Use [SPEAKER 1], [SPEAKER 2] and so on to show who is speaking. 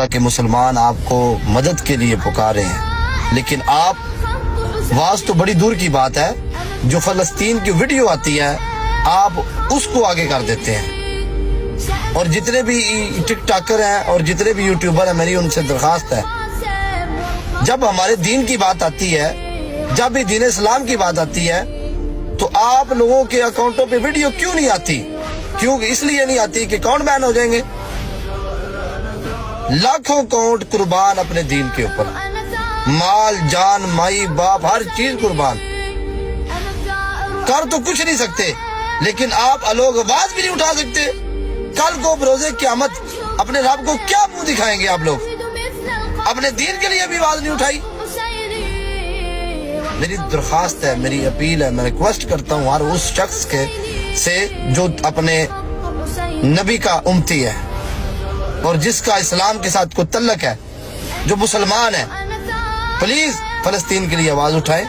[SPEAKER 1] کہ مسلمان آپ کو مدد کے لیے پکارے ہیں، لیکن آپ واز تو بڑی دور کی بات ہے، جو فلسطین کی ویڈیو آتی ہے آپ اس کو آگے کر دیتے ہیں۔ اور جتنے بھی ٹک ٹاکر ہیں اور جتنے بھی یوٹیوبر ہیں، میری ان سے درخواست ہے، جب ہمارے دین کی بات آتی ہے، جب بھی دین اسلام کی بات آتی ہے، تو آپ لوگوں کے اکاؤنٹوں پہ ویڈیو کیوں نہیں آتی؟ کیوں؟ اس لیے نہیں آتی کہ اکاؤنٹ بین ہو جائیں گے۔ لاکھوں اکاؤنٹ قربان اپنے دین کے اوپر، مال جان مائی باپ ہر چیز قربان، کر تو کچھ نہیں سکتے، لیکن آپ لوگ آواز بھی نہیں اٹھا سکتے۔ کل کو بروز قیامت اپنے رب کو کیا منہ دکھائیں گے؟ آپ لوگ اپنے دین کے لیے بھی آواز نہیں اٹھائی۔ میری درخواست ہے، میری اپیل ہے، میں ریکویسٹ کرتا ہوں ہر اس شخص کے سے جو اپنے نبی کا امتی ہے اور جس کا اسلام کے ساتھ کوئی تعلق ہے، جو مسلمان ہے، پلیز فلسطین کے لیے آواز اٹھائیں۔